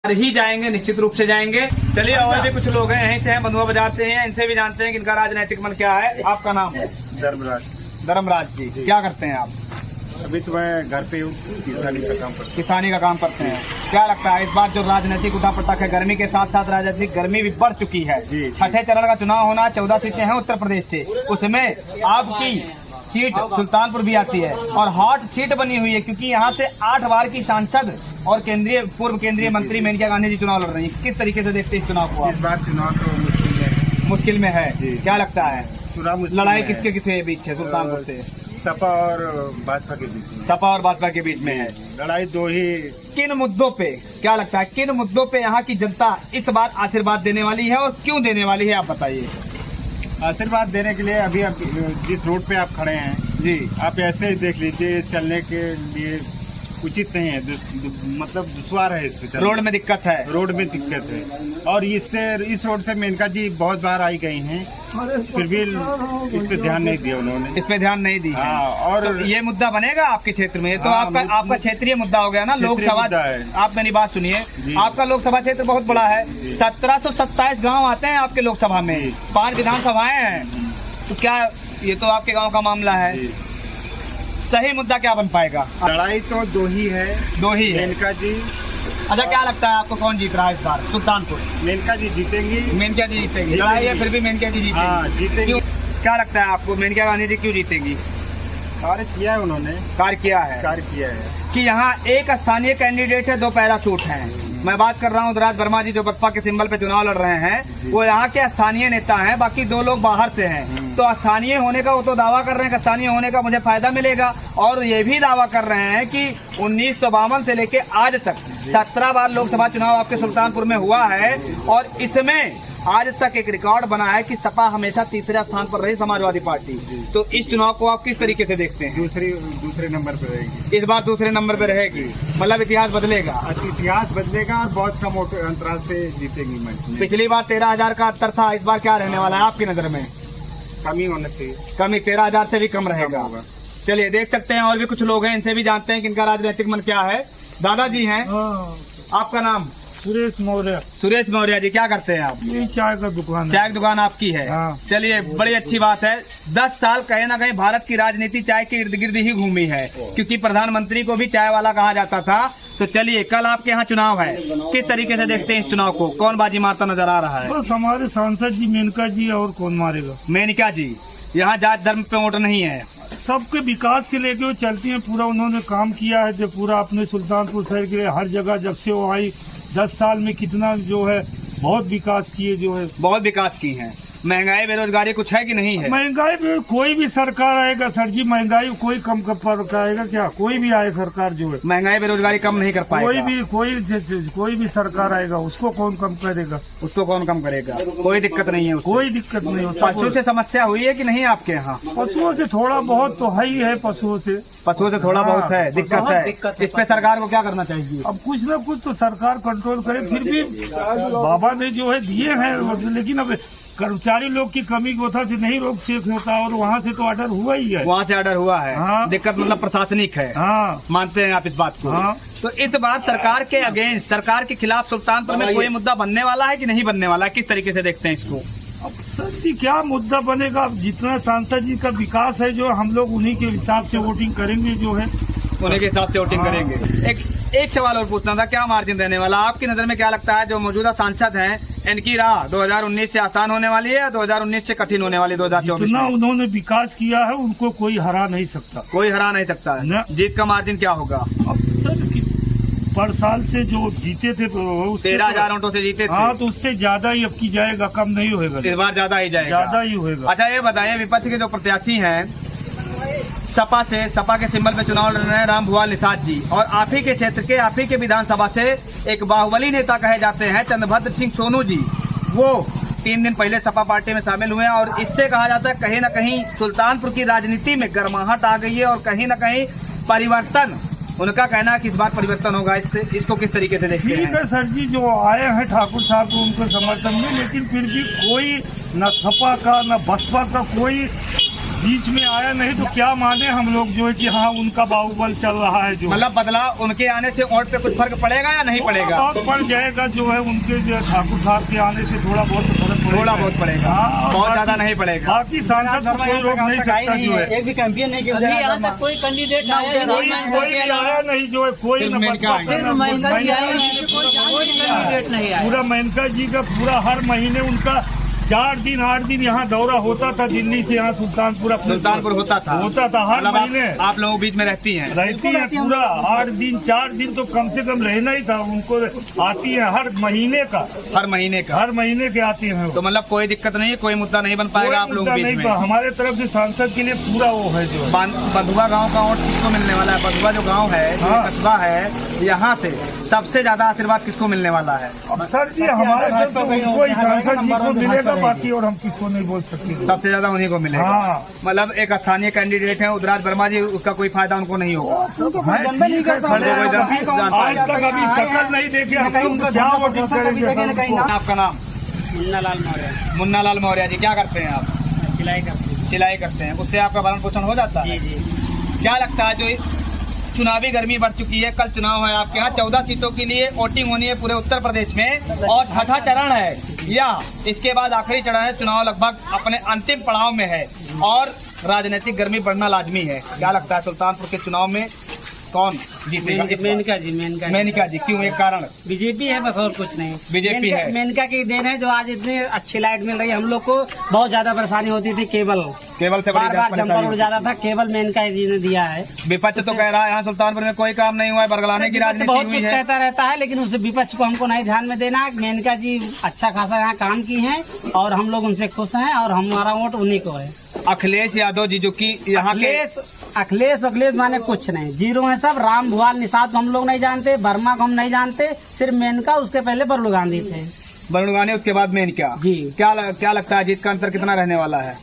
ही जाएंगे, निश्चित रूप से जाएंगे। चलिए और भी कुछ लोग हैं, यहीं से हैं, बंधुआ बाजार से हैं, इनसे भी जानते हैं कि इनका राजनीतिक मन क्या है। आपका नाम है? धर्मराज जी। क्या करते हैं आप? अभी तो मैं घर पे हूँ, किसानी का काम करते हैं। क्या लगता है इस बार जो राजनीतिक उठापटक है, गर्मी के साथ साथ राजनीतिक गर्मी भी बढ़ चुकी है, छठे चरण का चुनाव होना, 14 सीटें हैं उत्तर प्रदेश से, उसमें आपकी सीट सुल्तानपुर भी आती है और हॉट सीट बनी हुई है क्योंकि यहाँ से 8 बार की सांसद और पूर्व केंद्रीय मंत्री मेनका गांधी जी चुनाव लड़ रही है। किस तरीके से देखते हैं इस चुनाव को? इस बार चुनाव तो मुश्किल में है। क्या लगता है लड़ाई किसके किसके बीच है? सुल्तानपुर से सपा और भाजपा के बीच में। सपा और भाजपा के बीच में है लड़ाई। दो ही किन मुद्दों पे, क्या लगता है किन मुद्दों पे यहाँ की जनता इस बार आशीर्वाद देने वाली है और क्यों देने वाली है, आप बताइए। आशीर्वाद देने के लिए अभी आप जिस रोड पे आप खड़े हैं जी, आप ऐसे ही देख लीजिए, चलने के लिए उचित नहीं है, मतलब दुश्वार है। इस रोड में दिक्कत है, रोड में दिक्कत है और इस रोड से मेनका जी बहुत बार आई गई हैं, फिर भी इस पे ध्यान नहीं दिया उन्होंने। इस पे ध्यान नहीं दी। हाँ, और तो ये मुद्दा बनेगा आपके क्षेत्र में, तो आपका क्षेत्रीय मुद्दा हो गया ना। लोकसभा, आप मेरी बात सुनिए, आपका लोकसभा क्षेत्र बहुत बड़ा है, 1727 गाँव आते हैं आपके लोकसभा में, 5 विधानसभाएं हैं, तो क्या ये तो आपके गाँव का मामला है। सही मुद्दा क्या बन पाएगा? लड़ाई तो दो ही है मेनका जी। अच्छा, क्या लगता है आपको कौन जीत रहा है इस बार? सुल्तानपुर मेनका जी जीतेंगी। मेनका जी जीतेंगी। लड़ाई है फिर भी मेनका जी जीतेंगी। क्यों? क्या लगता है आपको मेनका गांधी जी क्यों जीतेंगी? कार्य किया है उन्होंने, कार्य किया है कि यहाँ एक स्थानीय कैंडिडेट है, 2 पैराशूट हैं। मैं बात कर रहा हूँ धराज वर्मा जी जो बसपा के सिंबल पे चुनाव लड़ रहे हैं, वो यहाँ के स्थानीय नेता हैं, बाकी 2 लोग बाहर से हैं। तो स्थानीय होने का वो तो दावा कर रहे हैं कि स्थानीय होने का मुझे फायदा मिलेगा, और ये भी दावा कर रहे हैं कि 1952 से लेके आज तक 17 बार लोकसभा चुनाव आपके सुल्तानपुर में हुआ है और इसमें आज तक एक रिकॉर्ड बना है कि सपा हमेशा तीसरे स्थान पर रही, समाजवादी पार्टी। तो इस चुनाव को आप किस तरीके से देखते हैं? दूसरे नंबर पर रहेगी इस बार, दूसरे नंबर पर रहेगी, मतलब इतिहास बदलेगा। इतिहास बदलेगा और बहुत कम अंतराल से जीतेंगी। पिछली बार 13,000 का अंतर था, इस बार क्या रहने वाला है आपकी नजर में? कमी होना चाहिए, कमी 13,000 से भी कम रहेगा। चलिए देख सकते हैं और भी कुछ लोग हैं, इनसे भी जानते हैं कि इनका राजनीतिक मन क्या है। दादाजी हैं, आपका नाम? सुरेश मौर्य जी। क्या करते हैं आप? यही चाय का दुकान। चाय की दुकान आपकी है? हाँ। चलिए बड़ी अच्छी बात है। 10 साल कहीं ना कहीं भारत की राजनीति चाय के इर्द गिर्द ही घूमी है, क्योंकि प्रधानमंत्री को भी चाय वाला कहा जाता था। तो चलिए कल आपके यहाँ चुनाव है, किस तरीके से देखते हैं इस चुनाव को? कौन बाजी मारता नजर आ रहा है? बस हमारे सांसद जी मेनका जी, और कौन मारेगा? मेनका जी। यहाँ जात धर्म पे वोट नहीं है, सबके विकास के लेके वो चलती है। पूरा उन्होंने काम किया है, जो पूरा अपने सुल्तानपुर शहर के लिए हर जगह जब से वो आई 10 साल में कितना जो है बहुत विकास किए, जो है बहुत विकास की है। महंगाई बेरोजगारी कुछ है कि नहीं है? महंगाई पे कोई भी सरकार आएगा सर जी, महंगाई कोई कम कर आएगा क्या? कोई भी आए सरकार जो है महंगाई बेरोजगारी कम नहीं कर पाएगा। कोई भी सरकार आएगा, उसको कौन कम करेगा? उसको कौन कम करेगा? कोई दिक्कत नहीं है, कोई दिक्कत नहीं है। पशुओं से समस्या हुई है कि नहीं आपके यहाँ? पशुओं से थोड़ा बहुत तो है ही है, पशुओं से थोड़ा बहुत है, दिक्कत है। इस पे सरकार को क्या करना चाहिए? अब कुछ न कुछ तो सरकार कंट्रोल करे। फिर भी बाबा ने जो है दिए हैं, लेकिन अब कर्मचारी लोग की कमी की वजह से नहीं रोक चेक होता, और वहाँ से तो ऑर्डर हुआ ही है। वहाँ से ऑर्डर हुआ है। हाँ। दिक्कत मतलब प्रशासनिक है। हाँ, मानते हैं आप इस बात को? हाँ। तो इस बार सरकार के अगेंस्ट, सरकार के खिलाफ सुल्तानपुर में कोई मुद्दा बनने वाला है कि नहीं बनने वाला है? किस तरीके से देखते हैं इसको? अब सर जी क्या मुद्दा बनेगा? अब जितना सांसद जी का विकास है, जो हम लोग उन्हीं के हिसाब से वोटिंग करेंगे, जो है उन्हीं के हिसाब से वोटिंग करेंगे। एक सवाल और पूछना था, क्या मार्जिन रहने वाला आपकी नजर में? क्या लगता है जो मौजूदा सांसद हैं, इनकी राह 2019 से आसान होने वाली है या 2019 से कठिन होने वाली? 2024 जितना उन्होंने विकास किया है उनको कोई हरा नहीं सकता। कोई हरा नहीं सकता है। जीत का मार्जिन क्या होगा? अब सर पर साल से जो जीते थे 13,000 वोटों से जीते थे। हाँ, तो उससे ज्यादा ही अब की जाएगा, कम नहीं होगा। इस बार ज्यादा ही जाएगा, ज्यादा ही होगा। अच्छा ये बताइए, विपक्ष के जो प्रत्याशी हैं सपा से, सपा के सिंबल पे चुनाव लड़ रहे हैं राम भुआल निषाद जी, और आप ही के क्षेत्र के, आप ही के विधानसभा से एक बाहुबली नेता कहे जाते हैं चंद्रभद्र सिंह सोनू जी, वो 3 दिन पहले सपा पार्टी में शामिल हुए हैं, और इससे कहा जाता है कहीं न कहीं सुल्तानपुर की राजनीति में गर्माहट आ गई है और कहीं न कहीं परिवर्तन, उनका कहना है कि इस बार परिवर्तन होगा। इसको किस तरीके से देखते हैं? ठीक है सर जी, जो आए हैं ठाकुर साहब को उनको समर्थन में, लेकिन फिर भी कोई न सपा का न बसपा का कोई बीच में आया नहीं तो क्या माने हम लोग जो है कि हाँ उनका बाहुबल चल रहा है जो मतलब बदलाव उनके आने से वोट पे कुछ फर्क पड़ेगा या नहीं पड़ेगा? बहुत पड़ जाएगा जो है उनके जो ठाकुर साहब के आने से थोड़ा बहुत फर्क पड़ेगा। थोड़ा बहुत पड़ेगा, हाँ, बहुत ज्यादा नहीं पड़ेगा। बाकी सांसद को कोई रोक नहीं सकता जो है। एक भी कैंपेन नहीं किया, यहाँ तक कोई कैंडिडेट आया नहीं जो है कोई कैंडिडेट नहीं आया। पूरा मेनका जी का पूरा हर महीने उनका 4 दिन 8 दिन यहाँ दौरा होता था दिल्ली से यहाँ सुल्तानपुर होता था हर मतलब महीने। आप लोगों बीच में रहती हैं पूरा 8 दिन 4 दिन तो कम से कम रहना ही था उनको। आती है हर महीने के आती है। तो मतलब कोई दिक्कत नहीं है, कोई मुद्दा नहीं बन पाएगा आप लोगों के बीच में? हमारे तरफ से सांसद के लिए पूरा वो है जो बंधुआ गांव का वोट किसको मिलने वाला है? बंधुआ जो गांव है, कस्बा है, यहाँ से सबसे ज्यादा आशीर्वाद किसको मिलने वाला है? सर जी हमारे तरफ तो कोई सांसद जी को मिलेगा, बाकी और हम किसको नहीं बोल सकते। सबसे ज्यादा उन्हीं को मिलेगा। हाँ। मतलब एक स्थानीय कैंडिडेट है उदराज वर्मा जी, उसका कोई फायदा उनको नहीं होगा। आज तक अभी शक्ल नहीं देखे, हम क्या वोट करेंगे? आपका नाम? मुन्ना लाल मौर्य। मुन्ना लाल मौर्य जी, क्या करते हैं आप? सिलाई करते हैं। उससे आपका भरण पोषण हो जाता है? क्या लगता है जो चुनावी गर्मी बढ़ चुकी है, कल चुनाव है आपके यहाँ, 14 सीटों के लिए वोटिंग होनी है पूरे उत्तर प्रदेश में और छठा चरण है या इसके बाद आखिरी चरण है, चुनाव लगभग अपने अंतिम पड़ाव में है और राजनीतिक गर्मी बढ़ना लाजमी है। क्या लगता है सुल्तानपुर के चुनाव में कौन जीतेगा? मेनका जी। क्यों? एक कारण बीजेपी है, बस और कुछ नहीं। बीजेपी है। मेनका की देन है जो आज इतनी अच्छी लाइट मिल रही है। हम लोग को बहुत ज्यादा परेशानी होती थी, केबल से बार जंपर उड़ जाता था, केवल मेनका जी ने दिया है। विपक्ष तो कह रहा है यहाँ सुल्तानपुर में कोई काम नहीं हुआ है, बरगलाने की राजनीति बहुत हुई कुछ है। कहता रहता है, लेकिन उस विपक्ष को हमको नहीं ध्यान में देना। मेनका जी अच्छा खासा यहाँ काम की है और हम लोग उनसे खुश हैं और हमारा वोट उन्हीं को है। अखिलेश यादव जी जो की यहाँ के अखिलेश माने कुछ नहीं, जीरो है सब। राम भुआल निषाद को हम लोग नहीं जानते, वर्मा को हम नहीं जानते, सिर्फ मेनका, उसके पहले वरुण गांधी थे। वरुण गांधी, उसके बाद मेनका जी। क्या लगता है जीत का अंतर कितना रहने वाला है?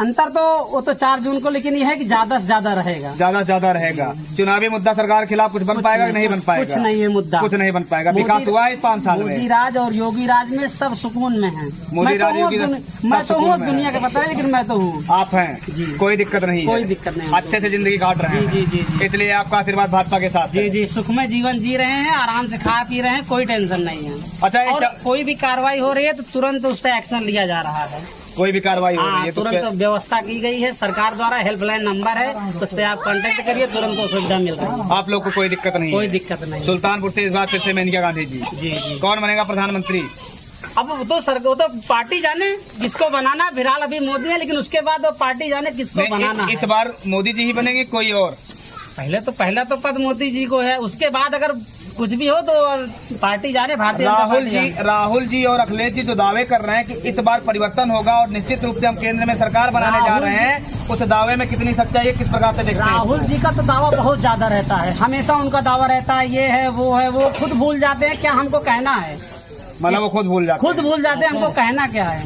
अंतर तो वो तो 4 जून को, लेकिन ये है कि ज्यादा से ज्यादा रहेगा। चुनावी मुद्दा सरकार के खिलाफ कुछ बन पाएगा कि नहीं बन पाएगा? कुछ नहीं है मुद्दा, कुछ नहीं बन पाएगा। विकास हुआ है इस 5 साल में? मोदी राज और योगी राज में सब सुकून में है। मोदी राज योगी मैं तो हूँ, दुनिया का पता है, लेकिन मैं तो हूँ। आप हैं जी, कोई दिक्कत नहीं, कोई दिक्कत नहीं, अच्छे से जिंदगी काट रहे हैं। जी, इसलिए आपका आशीर्वाद भाजपा के साथ। जी, सुखमय जीवन जी रहे हैं, आराम से खा पी रहे हैं, कोई टेंशन नहीं है। अच्छा, कोई भी कार्रवाई हो रही है तो तुरंत उस पर एक्शन लिया जा रहा है। कोई भी कार्रवाई हो रही है तुरंत व्यवस्था की गई है सरकार द्वारा, हेल्पलाइन नंबर है, उस पर आप कांटेक्ट करिए, तुरंत को सुविधा मिल रही है। आप लोग को कोई दिक्कत नहीं? कोई दिक्कत नहीं। सुल्तानपुर से इस बार फिर से मेनका गांधी जी। जी। कौन बनेगा प्रधानमंत्री? अब वो तो पार्टी जाने जिसको बनाना। फिलहाल अभी मोदी है, लेकिन उसके बाद वो पार्टी जाने किसको बनाना। इस बार मोदी जी ही बनेंगे कोई और? पहला तो पद मोदी जी को है, उसके बाद अगर कुछ भी हो तो पार्टी जाने भारतीय राहुल जी और अखिलेश जी जो दावे कर रहे हैं कि इस बार परिवर्तन होगा और निश्चित रूप से हम केंद्र में सरकार बनाने जा रहे हैं, उस दावे में कितनी सच्चाई है, किस प्रकार से देखते हैं? राहुल जी का तो दावा बहुत ज्यादा रहता है, हमेशा उनका दावा रहता है, ये है वो है, वो खुद भूल जाते हैं क्या हमको कहना है। मतलब वो खुद भूल जाते हैं हमको कहना क्या है।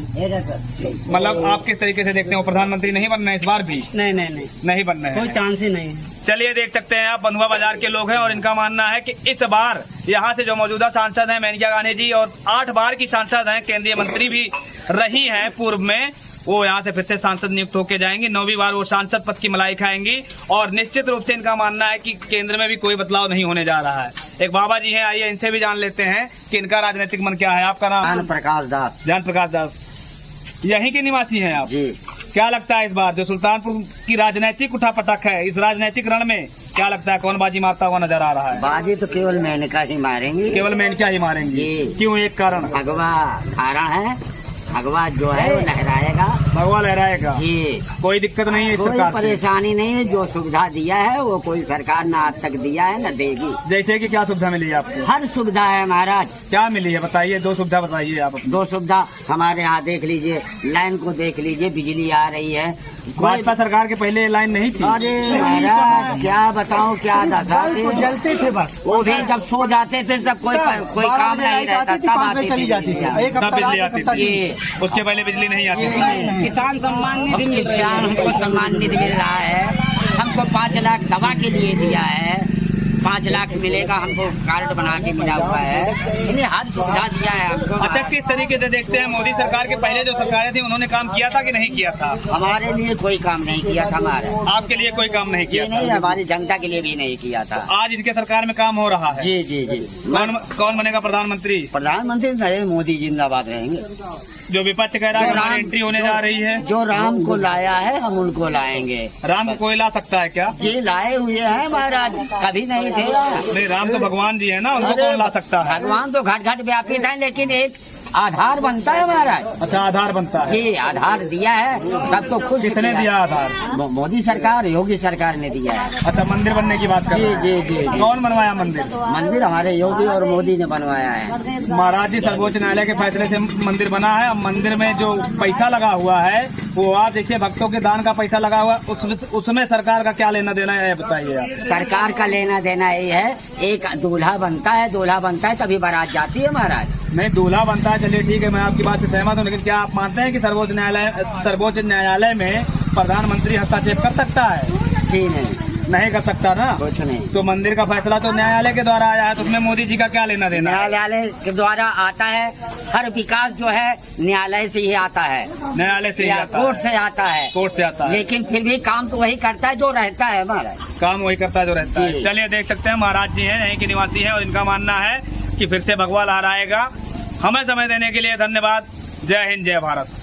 मतलब आप किस तरीके से देखते हैं, वो प्रधानमंत्री नहीं बनना है इस बार भी? नहीं बनना है, कोई चांस ही नहीं। चलिए देख सकते हैं आप, बंधुआ बाजार के लोग हैं और इनका मानना है कि इस बार यहाँ से जो मौजूदा सांसद हैं मेनका गांधी जी, और 8 बार की सांसद हैं, केंद्रीय मंत्री भी रही हैं पूर्व में, वो यहाँ से फिर से सांसद नियुक्त होकर जाएंगी। 9वीं बार वो सांसद पद की मलाई खाएंगी और निश्चित रूप से इनका मानना है कि केंद्र में भी कोई बदलाव नहीं होने जा रहा है। एक बाबा जी हैं, आइए इनसे भी जान लेते हैं कि इनका राजनीतिक मन क्या है। आपका नाम? ज्ञान प्रकाश दास। यहीं के निवासी हैं आप जी। क्या लगता है इस बार जो सुल्तानपुर की राजनीतिक उठापटक है, इस राजनीतिक रण में क्या लगता है कौन बाजी मारता हुआ नजर आ रहा है? बाजी तो केवल मेनका ही मारेंगे। क्यों? एक कारण? भगवा कारण है, भगवा जो है वो लहराएगा जी। कोई दिक्कत नहीं है, कोई परेशानी नहीं है। जो सुविधा दिया है वो कोई सरकार न आज तक दिया है न देगी। जैसे कि क्या सुविधा मिली है आपको? हर सुविधा है महाराज। क्या मिली है बताइए, 2 सुविधा बताइए आप। 2 सुविधा हमारे यहाँ देख लीजिए, लाइन को देख लीजिए, बिजली आ रही है। भाजपा सरकार के पहले लाइन नहीं थी। अरे महाराज क्या बताऊँ, क्या दशा जलते थे बस, वो भी जब सो जाते थे सब कोई काम नहीं रहता, तब आती चली जाती थी, बिजली आती थी। उसके पहले बिजली नहीं आती थी। किसान सम्मान निधि मिल रहा है, हमको सम्मान निधि मिल रहा है, हमको 5 लाख दवा के लिए दिया है, 5 लाख मिलेगा हमको, कार्ड बना के मिला हुआ है, हर सुविधा दिया है हमको। अच्छा, किस तरीके से देखते हैं मोदी सरकार के पहले जो सरकारें थी उन्होंने काम किया था कि नहीं किया था? हमारे लिए कोई काम नहीं किया था। हमारा आपके लिए कोई काम नहीं किया? नहीं, हमारी जनता के लिए भी नहीं किया था। आज इनके सरकार में काम हो रहा है। जी जी जी। कौन बनेगा प्रधानमंत्री? प्रधानमंत्री नरेंद्र मोदी जिंदाबाद रहेंगे। जो विपक्ष कह रहा है हमारी एंट्री होने जा रही है, जो राम को लाया है हम उनको लाएंगे। राम को कोई ला सकता है क्या? जी लाए हुए हैं महाराज, कभी नहीं थे। नहीं, राम तो भगवान जी है ना, उनको कौन ला सकता है? भगवान तो घट घट व्यापित है, लेकिन एक आधार बनता है महाराज। अच्छा, आधार बनता है। जी आधार दिया है, सबको खुश। किसने दिया आधार? मोदी सरकार, योगी सरकार ने दिया है। अच्छा, मंदिर बनने की बात कर रहे हैं? जी जी जी। कौन बनवाया मंदिर? मंदिर हमारे योगी और मोदी ने बनवाया है। महाराज जी, सर्वोच्च न्यायालय के फैसले से मंदिर बना है। अब मंदिर में जो पैसा लगा हुआ है वो आप देखिए, भक्तों के दान का पैसा लगा हुआ, उसमें सरकार का क्या लेना देना है बताइए आप। सरकार का लेना देना ये है, एक दूल्हा बनता है तभी बारात जाती है महाराज। नहीं, दूल्हा बनता है, चलिए ठीक है, मैं आपकी बात से सहमत हूँ, लेकिन क्या आप मानते हैं कि सर्वोच्च न्यायालय में प्रधानमंत्री हस्तक्षेप कर सकता है? जी नहीं कर सकता ना, कुछ नहीं। तो मंदिर का फैसला तो न्यायालय के द्वारा आया है, तो उसमें मोदी जी का क्या लेना देना? न्यायालय के द्वारा आता है, हर विकास जो है न्यायालय से ही आता है। न्यायालय से ही आता है, कोर्ट से आता है। कोर्ट से आता है, लेकिन फिर भी काम तो वही करता है जो रहता है महाराज। काम वही करता है जो रहता है। चलिए देख सकते हैं, महाराज जी हैं, यहीं के निवासी हैं और इनका मानना है कि फिर से भगवा लहराएगा। हमें समय देने के लिए धन्यवाद। जय हिंद, जय भारत।